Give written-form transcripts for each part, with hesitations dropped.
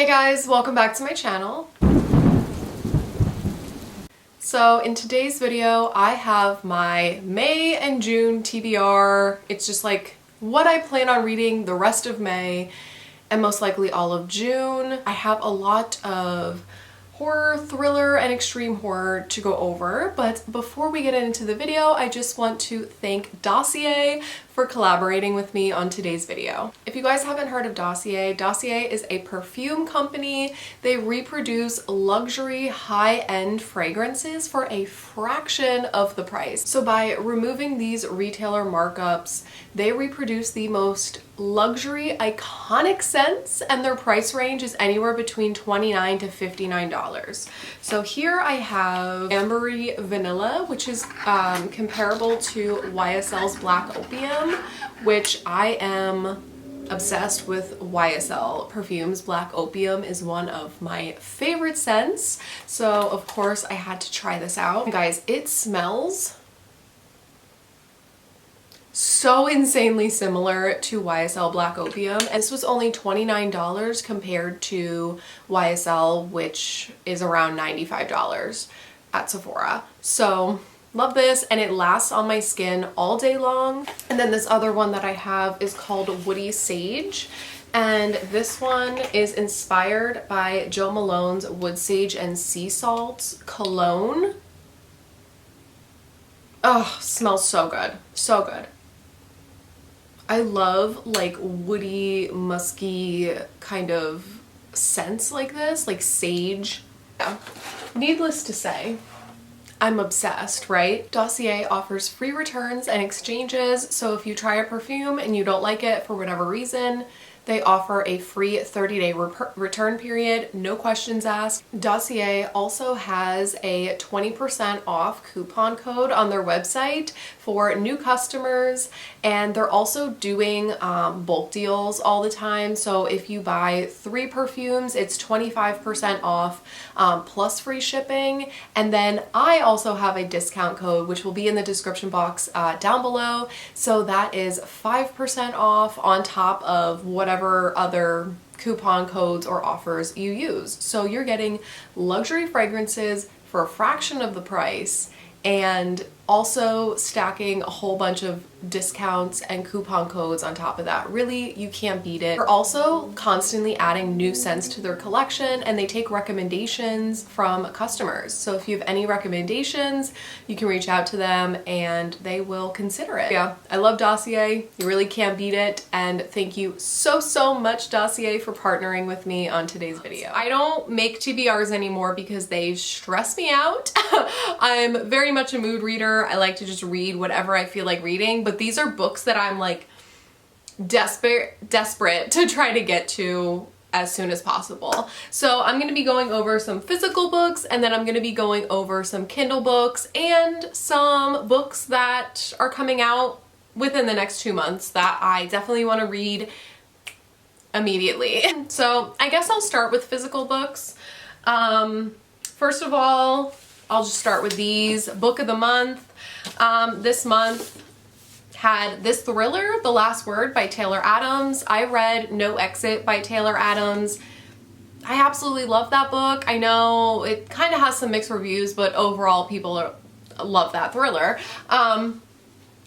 Hey guys, welcome back to my channel. So in today's video, I have my May and June TBR. It's just like what I plan on reading the rest of May and most likely all of June. I have a lot of horror, thriller, and extreme horror to go over, but before we get into the video, I just want to thank Dossier for collaborating with me on today's video. If you guys haven't heard of Dossier, Dossier is a perfume company. They reproduce luxury high-end fragrances for a fraction of the price. So by removing these retailer markups, they reproduce the most luxury iconic scents, and their price range is anywhere between $29 to $59. So here I have Ambery Vanilla, which is comparable to YSL's Black Opium, which I am obsessed with YSL perfumes. Black Opium is one of my favorite scents, so of course I had to try this out. Guys, it smells so insanely similar to YSL Black Opium, and this was only $29 compared to YSL, which is around $95 at Sephora. So love this, and it lasts on my skin all day long. And then this other one that I have is called Woody Sage, and this one is inspired by Jo Malone's Wood Sage and Sea Salt cologne. Oh, smells so good, so good. I love like woody, musky kind of scents like this, like sage. Yeah. Needless to say, I'm obsessed, right? Dossier offers free returns and exchanges, so if you try a perfume and you don't like it for whatever reason, they offer a free 30-day return period, no questions asked. Dossier also has a 20% off coupon code on their website for new customers, and they're also doing bulk deals all the time. So if you buy 3 perfumes, it's 25% off plus free shipping. And then I also have a discount code, which will be in the description box down below. So that is 5% off on top of whatever other coupon codes or offers you use. So you're getting luxury fragrances for a fraction of the price, and also stacking a whole bunch of discounts and coupon codes on top of that. Really, you can't beat it. They're also constantly adding new scents to their collection, and they take recommendations from customers. So if you have any recommendations, you can reach out to them and they will consider it. Yeah, I love Dossier. You really can't beat it. And thank you so much, Dossier, for partnering with me on today's video. I don't make TBRs anymore because they stress me out. I'm very much a mood reader. I like to just read whatever I feel like reading, but these are books that I'm like desperate to try to get to as soon as possible. So I'm going to be going over some physical books, and then I'm going to be going over some Kindle books and some books that are coming out within the next 2 months that I definitely want to read immediately. So I guess I'll start with physical books. First of all, I'll just start with these. Book of the month. This month had this thriller, The Last Word by Taylor Adams. I read No Exit by Taylor Adams. I absolutely love that book. I know it kind of has some mixed reviews, but overall people love that thriller. And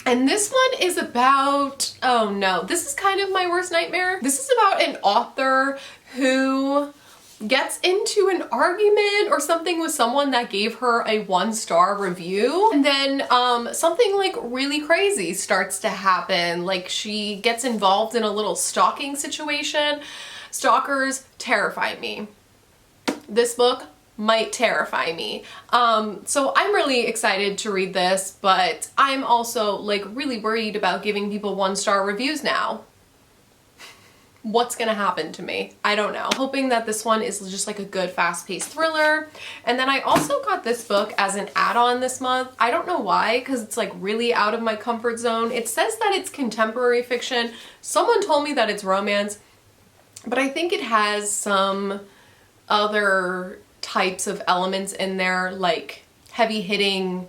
this one is about, oh no, this is kind of my worst nightmare. This is about an author who gets into an argument or something with someone that gave her a 1-star review, and then something like really crazy starts to happen. Like she gets involved in a little stalking situation. Stalkers terrify me. This book might terrify me. So I'm really excited to read this, but I'm also like really worried about giving people 1-star reviews now. What's gonna happen to me? I don't know. Hoping that this one is just like a good fast-paced thriller. And then I also got this book as an add-on this month. I don't know why, because it's like really out of my comfort zone. It says that it's contemporary fiction. Someone told me that it's romance, but I think it has some other types of elements in there, like heavy-hitting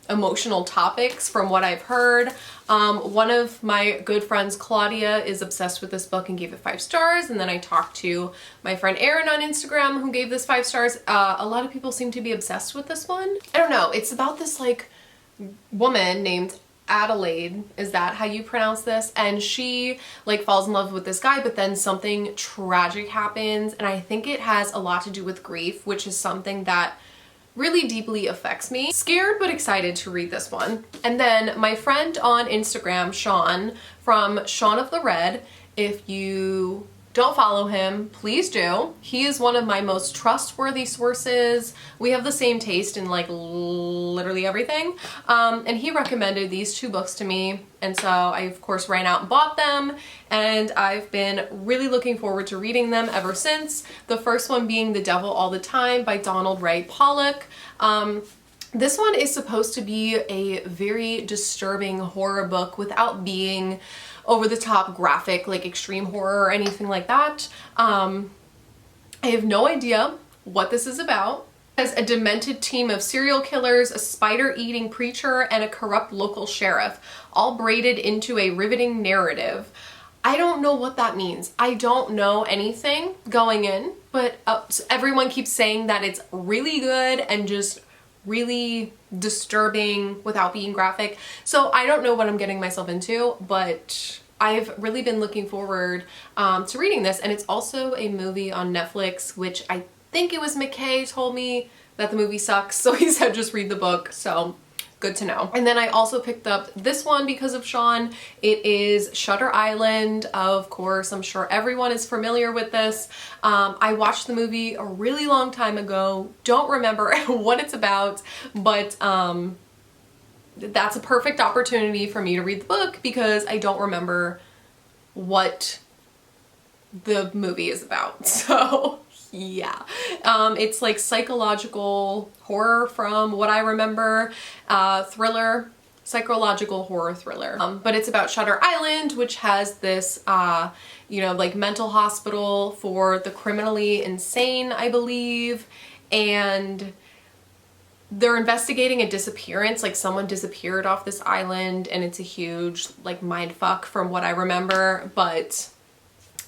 emotional topics from what I've heard. One of my good friends, Claudia, is obsessed with this book and gave it 5 stars. And then I talked to my friend Erin on Instagram who gave this 5 stars. A lot of people seem to be obsessed with this one. I don't know. It's about this like woman named Adelaide, is that how you pronounce this? And she like falls in love with this guy, but then something tragic happens, and I think it has a lot to do with grief, which is something that really deeply affects me. Scared but excited to read this one. And then my friend on Instagram, Sean, from Sean of the Red, if you don't follow him, please do. He is one of my most trustworthy sources. We have the same taste in like literally everything. And he recommended these 2 books to me. And so I of course ran out and bought them, and I've been really looking forward to reading them ever since. The first one being The Devil All the Time by Donald Ray Pollock. This one is supposed to be a very disturbing horror book without being over the top graphic, like extreme horror or anything like that. I have no idea what this is about. It has a demented team of serial killers, a spider-eating preacher, and a corrupt local sheriff, all braided into a riveting narrative. I don't know what that means. I don't know anything going in, but everyone keeps saying that it's really good and just really disturbing without being graphic. So I don't know what I'm getting myself into, but I've really been looking forward to reading this. And it's also a movie on Netflix, which I think it was McKay told me that the movie sucks. So he said just read the book. So good to know. And then I also picked up this one because of Sean. It is Shutter Island. Of course, I'm sure everyone is familiar with this. I watched the movie a really long time ago. Don't remember what it's about, but that's a perfect opportunity for me to read the book because I don't remember what the movie is about. So yeah, it's like psychological horror from what I remember, thriller, psychological horror thriller. But it's about Shutter Island, which has this, you know, like mental hospital for the criminally insane, I believe, and they're investigating a disappearance, like someone disappeared off this island, and it's a huge like mind fuck from what I remember, but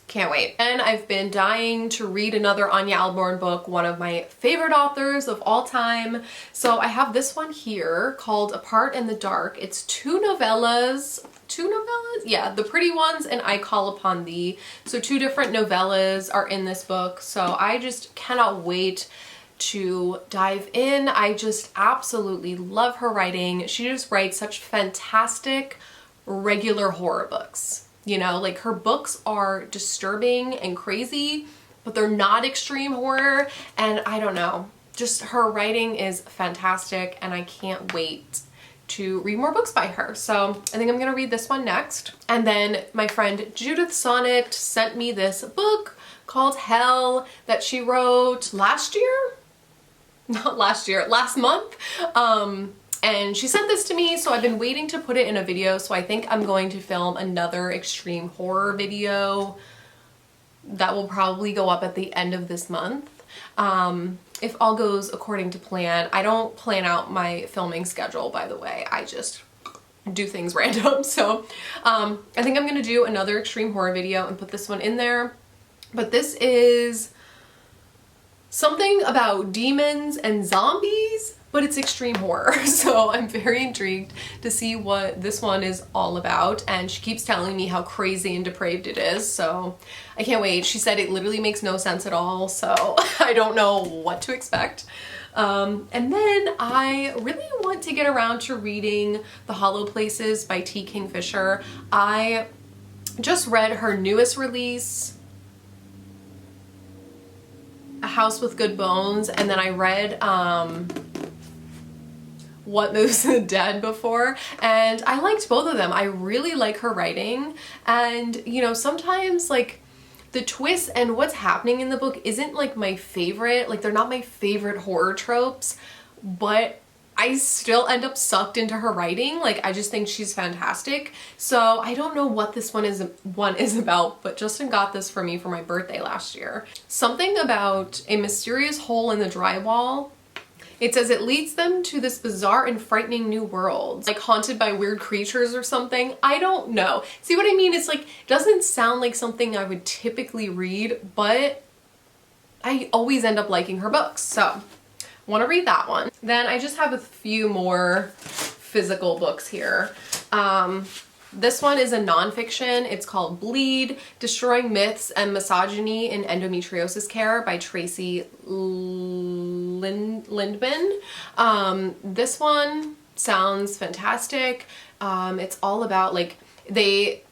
can't wait. And I've been dying to read another Anya Alborn book, one of my favorite authors of all time. So I have this one here called Apart in the Dark. It's 2 novellas. 2 novellas? Yeah, The Pretty Ones and I Call Upon Thee. So 2 different novellas are in this book. So I just cannot wait to dive in. I just absolutely love her writing. She just writes such fantastic regular horror books. You know, like her books are disturbing and crazy, but they're not extreme horror. And I don't know, just her writing is fantastic, and I can't wait to read more books by her. So I think I'm gonna read this one next. And then my friend Judith Sonnet sent me this book called Hell that she wrote last year? Not last year, last month. And she sent this to me, so I've been waiting to put it in a video, so I think I'm going to film another extreme horror video that will probably go up at the end of this month. If all goes according to plan. I don't plan out my filming schedule, by the way. I just do things random. So I think I'm gonna do another extreme horror video and put this one in there. But this is something about demons and zombies, but it's extreme horror. So I'm very intrigued to see what this one is all about. And she keeps telling me how crazy and depraved it is. So I can't wait. She said it literally makes no sense at all. So I don't know what to expect. And then I really want to get around to reading The Hollow Places by T. Kingfisher. I just read her newest release, A House with Good Bones, and then I read What Moves the Dead before, and I liked both of them. I really like her writing, and you know, sometimes like the twist and what's happening in the book isn't like my favorite, like they're not my favorite horror tropes, but I still end up sucked into her writing. Like I just think she's fantastic. So I don't know what this one is about, but Justin got this for me for my birthday last year. Something about a mysterious hole in the drywall It says it leads them to this bizarre and frightening new world, like haunted by weird creatures or something. I don't know. See what I mean? It's like, it doesn't sound like something I would typically read, but I always end up liking her books. So want to read that one. Then I just have a few more physical books here. This one is a nonfiction. It's called Bleed, Destroying Myths and Misogyny in Endometriosis Care by Tracy Lindman. This one sounds fantastic. It's all about, like, they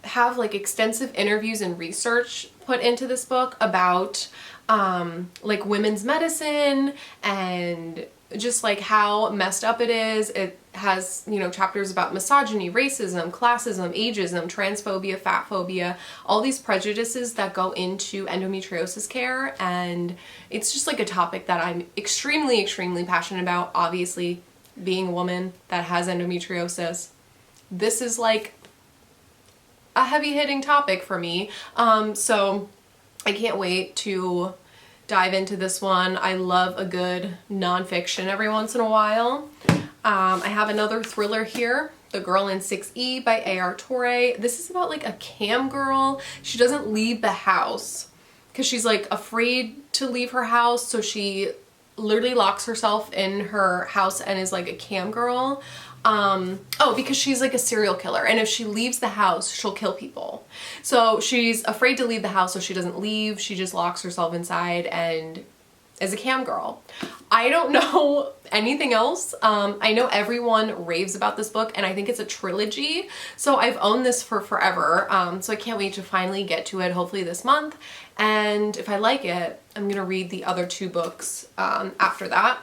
have like extensive interviews and research put into this book about like women's medicine and just like how messed up it is. It has, you know, chapters about misogyny, racism, classism, ageism, transphobia, fat phobia, all these prejudices that go into endometriosis care. And it's just like a topic that I'm extremely, extremely passionate about. Obviously, being a woman that has endometriosis, this is like a heavy hitting topic for me. So I can't wait to dive into this one. I love a good nonfiction every once in a while. I have another thriller here, The Girl in 6E by A.R. Torre. This is about like a cam girl. She doesn't leave the house because she's like afraid to leave her house, so she literally locks herself in her house and is like a cam girl. Because she's like a serial killer, and if she leaves the house, she'll kill people. So she's afraid to leave the house, so she doesn't leave. She just locks herself inside and is a cam girl. I don't know anything else. I know everyone raves about this book, and I think it's a trilogy. So I've owned this for forever. So I can't wait to finally get to it, hopefully this month. And if I like it, I'm gonna read the other two books after that.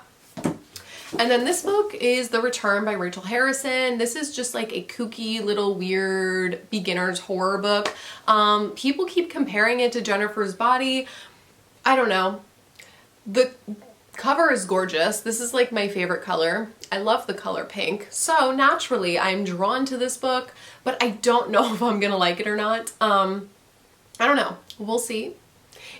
And then this book is The Return by Rachel Harrison. This is just like a kooky little weird beginner's horror book. People keep comparing it to Jennifer's Body. I don't know. The cover is gorgeous. This is like my favorite color. I love the color pink. So naturally I'm drawn to this book, but I don't know if I'm gonna like it or not. I don't know. We'll see.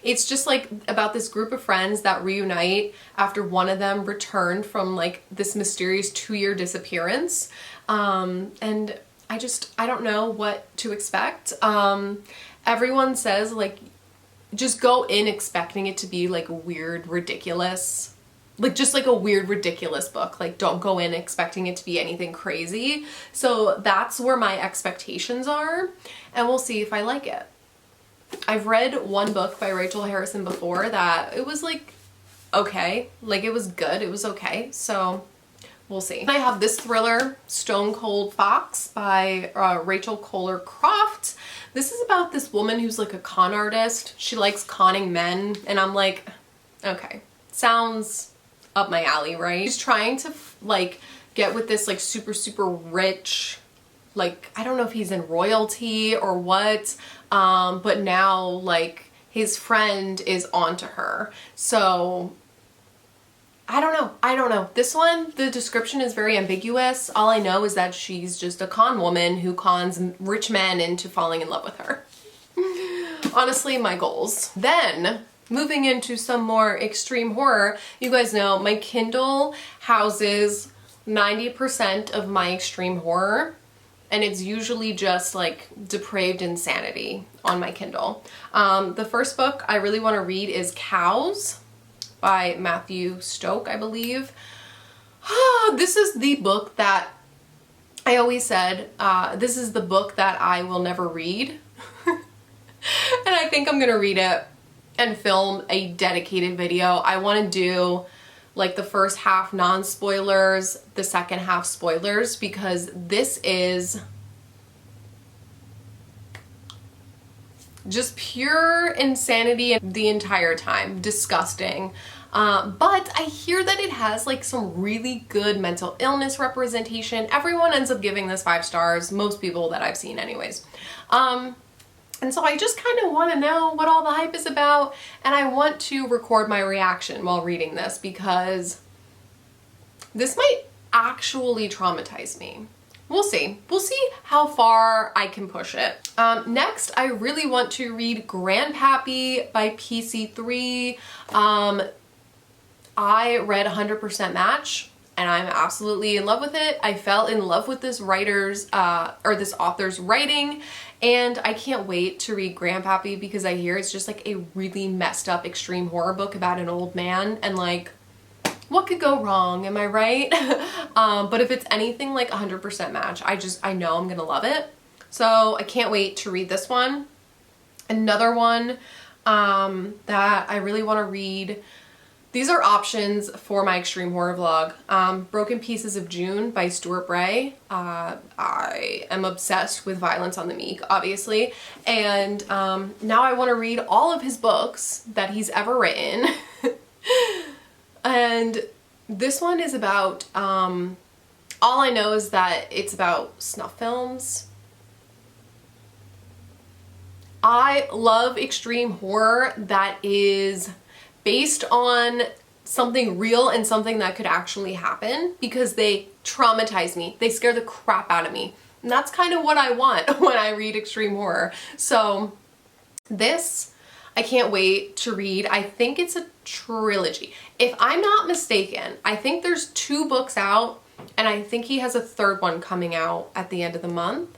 It's just like about this group of friends that reunite after one of them returned from like this mysterious 2-year disappearance. And I don't know what to expect. Everyone says like, just go in expecting it to be like weird, ridiculous, like just like a weird, ridiculous book. Like don't go in expecting it to be anything crazy. So that's where my expectations are, and we'll see if I like it. I've read one book by Rachel Harrison before that it was like, okay, like it was good, it was okay, so we'll see. I have this thriller, Stone Cold Fox by Rachel Kohler Croft. This is about this woman who's like a con artist. She likes conning men, and I'm like, okay, sounds up my alley, right? She's trying to like get with this like super, super rich, like, I don't know if he's in royalty or what, but now like his friend is onto her. So I don't know. This one, the description is very ambiguous. All I know is that she's just a con woman who cons rich men into falling in love with her. Honestly, my goals. Then, moving into some more extreme horror, you guys know my Kindle houses 90% of my extreme horror. And it's usually just like depraved insanity on my Kindle. The first book I really want to read is Cows by Matthew Stoke, I believe. This is the book that I always said, this is the book that I will never read. And I think I'm gonna read it and film a dedicated video. I want to do like the first half non-spoilers, the second half spoilers, because this is just pure insanity the entire time. Disgusting. But I hear that it has like some really good mental illness representation. Everyone ends up giving this 5 stars, most people that I've seen anyways. And so I just kind of want to know what all the hype is about, and I want to record my reaction while reading this because this might actually traumatize me. We'll see. We'll see how far I can push it. Next, I really want to read Grandpappy by PC3. I read 100% Match and I'm absolutely in love with it. I fell in love with this writer's, or this author's writing, and I can't wait to read Grandpappy because I hear it's just like a really messed up extreme horror book about an old man, and like, what could go wrong, am I right? But if it's anything like 100% Match, I know I'm gonna love it. So I can't wait to read this one. Another one that I really want to read, these are options for my extreme horror vlog. Broken Pieces of June by Stuart Bray. I am obsessed with Violence on the Meek, obviously, and now I want to read all of his books that he's ever written. And this one is about, all I know is that it's about snuff films. I love extreme horror that is based on something real and something that could actually happen, because they traumatize me. They scare the crap out of me. And that's kind of what I want when I read extreme horror. So this, I can't wait to read. I think it's a trilogy. If I'm not mistaken, I think there's 2 books out, and I think he has a 3rd one coming out at the end of the month.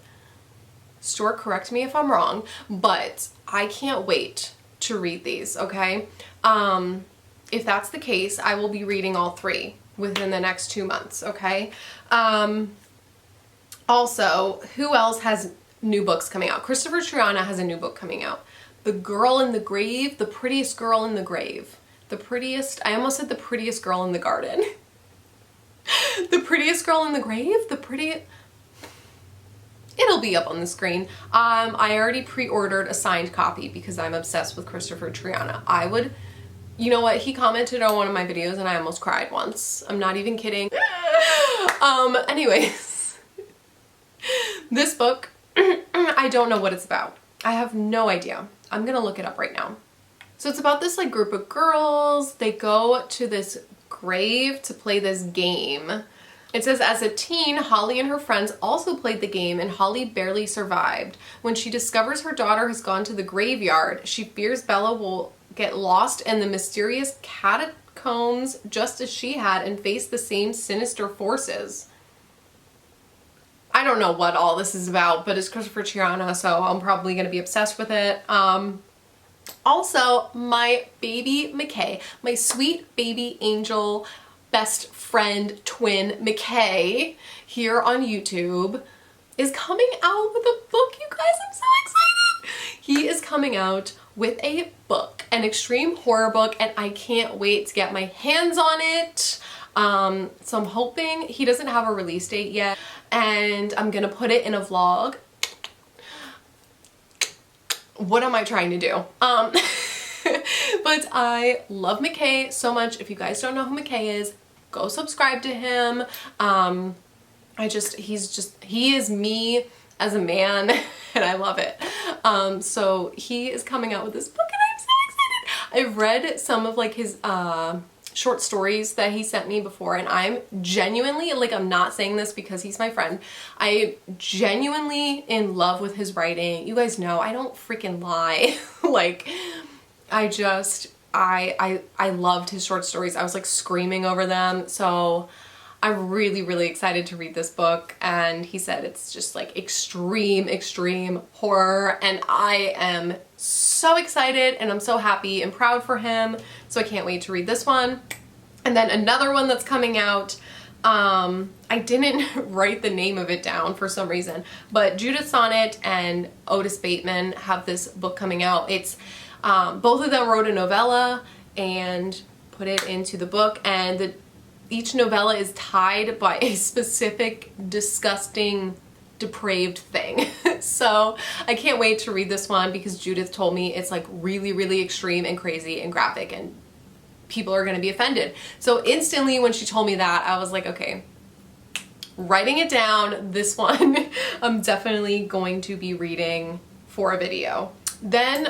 Stuart, correct me if I'm wrong, but I can't wait to read these, okay? If that's the case, I will be reading all 3 within the next 2 months, okay? Also, who else has new books coming out? Christopher Triana has a new book coming out. The Girl in the Grave, The Prettiest Girl in the Grave. The prettiest, I almost said the prettiest girl in the garden. The Prettiest Girl in the Grave? It'll be up on the screen. I already pre-ordered a signed copy because I'm obsessed with Christopher Triana. You know what, he commented on one of my videos and I almost cried once. I'm not even kidding. Anyways, this book, I don't know what it's about. I have no idea. I'm gonna look it up right now. So it's about this like group of girls. They go to this grave to play this game. It says, as a teen, Holly and her friends also played the game, and Holly barely survived. When she discovers her daughter has gone to the graveyard, she fears Bella will get lost in the mysterious catacombs just as she had and face the same sinister forces. I don't know what all this is about, but it's Christopher Triana, so I'm probably going to be obsessed with it. Also, my baby McKay, my sweet baby angel best friend twin McKay here on YouTube is coming out with a book, you guys. I'm so excited. He is coming out with a book, an extreme horror book, and I can't wait to get my hands on it. So I'm hoping, he doesn't have a release date yet, and I'm gonna put it in a vlog. What am I trying to do? But I love McKay so much. If you guys don't know who McKay is, go subscribe to him. He is me as a man and I love it. So he is coming out with this book and I'm so excited. I've read some of like his short stories that he sent me before, and I'm genuinely, like, I'm not saying this because he's my friend, I genuinely in love with his writing. You guys know I don't freaking lie. Like, I loved his short stories. I was like screaming over them. So I'm really, really excited to read this book. And he said it's just like extreme horror. And I am so excited and I'm so happy and proud for him. So I can't wait to read this one. And then another one that's coming out, I didn't write the name of it down for some reason, but Judith Sonnet and Otis Bateman have this book coming out. It's both of them wrote a novella and put it into the book, and each novella is tied by a specific disgusting, depraved thing. So I can't wait to read this one because Judith told me it's like really extreme and crazy and graphic and people are going to be offended. So instantly when she told me that, I was like, okay, writing it down, this one I'm definitely going to be reading for a video. Then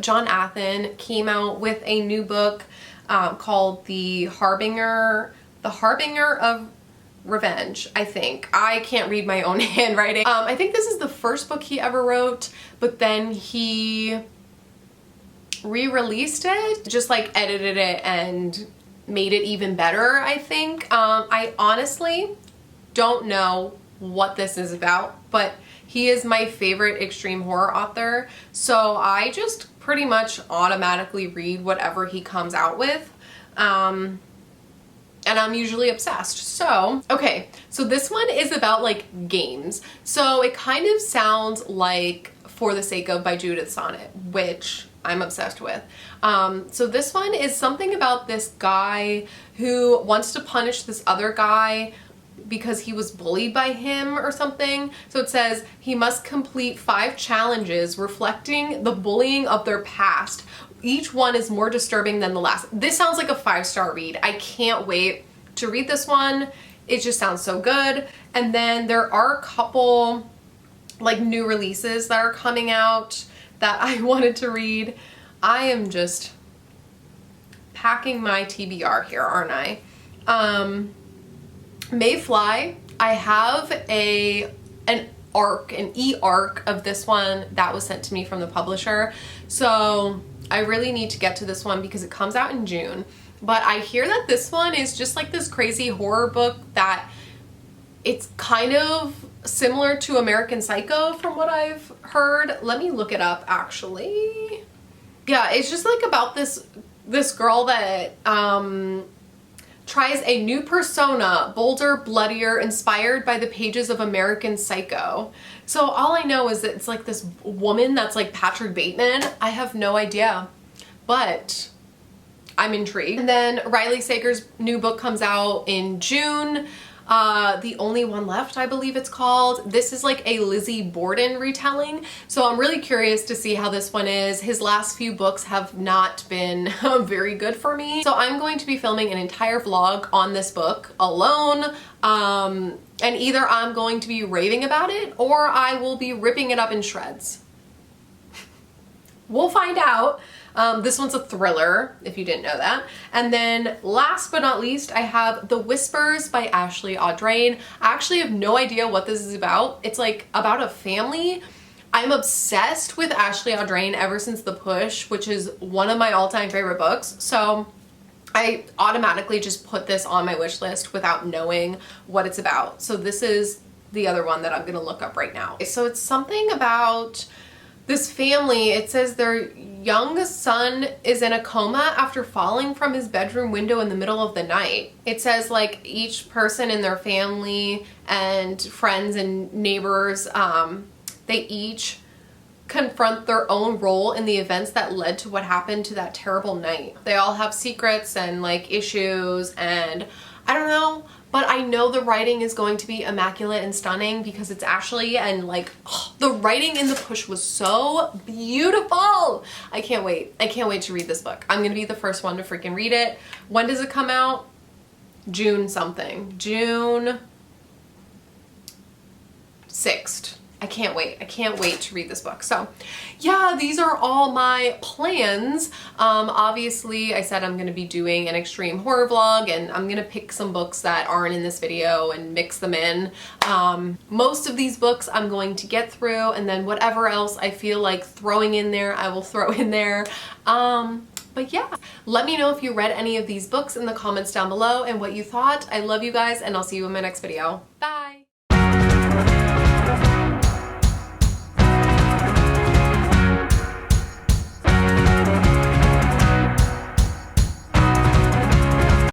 John Athen came out with a new book called The Harbinger of Revenge, I think. I can't read my own handwriting. I think this is the first book he ever wrote, but then he re-released it, just like edited it and made it even better, I think. I honestly don't know what this is about, but he is my favorite extreme horror author, so I just pretty much automatically read whatever he comes out with. And I'm usually obsessed. So, okay, so this one is about like games. So it kind of sounds like For the Sake of by Judith Sonnet, which I'm obsessed with. So this one is something about this guy who wants to punish this other guy because he was bullied by him or something. So it says he must complete 5 challenges reflecting the bullying of their past. Each one is more disturbing than the last. This sounds like a 5-star read. I can't wait to read this one. It just sounds so good. And then there are a couple like new releases that are coming out that I wanted to read. I am just packing my TBR here, aren't I? Mayfly, I have an e-arc of this one that was sent to me from the publisher. So I really need to get to this one because it comes out in June. But I hear that this one is just like this crazy horror book that it's kind of similar to American Psycho from what I've heard. Let me look it up actually. Yeah, it's just like about this girl that tries a new persona, bolder, bloodier, inspired by the pages of American Psycho. So all I know is that it's like this woman that's like Patrick Bateman. I have no idea, but I'm intrigued. And then Riley Sager's new book comes out in June. The Only One Left, I believe it's called. This is like a Lizzie Borden retelling, so I'm really curious to see how this one is. His last few books have not been very good for me, so I'm going to be filming an entire vlog on this book alone, and either I'm going to be raving about it or I will be ripping it up in shreds. We'll find out. This one's a thriller, if you didn't know that. And then last but not least, I have The Whispers by Ashley Audrain. I actually have no idea what this is about. It's like about a family. I'm obsessed with Ashley Audrain ever since The Push, which is one of my all-time favorite books. So I automatically just put this on my wish list without knowing what it's about. So this is the other one that I'm gonna look up right now. So it's something about this family. It says their young son is in a coma after falling from his bedroom window in the middle of the night. It says like each person in their family and friends and neighbors, they each confront their own role in the events that led to what happened to that terrible night. They all have secrets and like issues, and I don't know, but I know the writing is going to be immaculate and stunning because it's Ashley, and like the writing in The Push was so beautiful. I can't wait. I can't wait to read this book. I'm gonna be the first one to freaking read it. When does it come out? June something. June 6th. I can't wait. I can't wait to read this book. So yeah, these are all my plans. Obviously I said I'm going to be doing an extreme horror vlog, and I'm going to pick some books that aren't in this video and mix them in. Most of these books I'm going to get through, and then whatever else I feel like throwing in there, I will throw in there. But yeah, let me know if you read any of these books in the comments down below and what you thought. I love you guys, and I'll see you in my next video. Bye!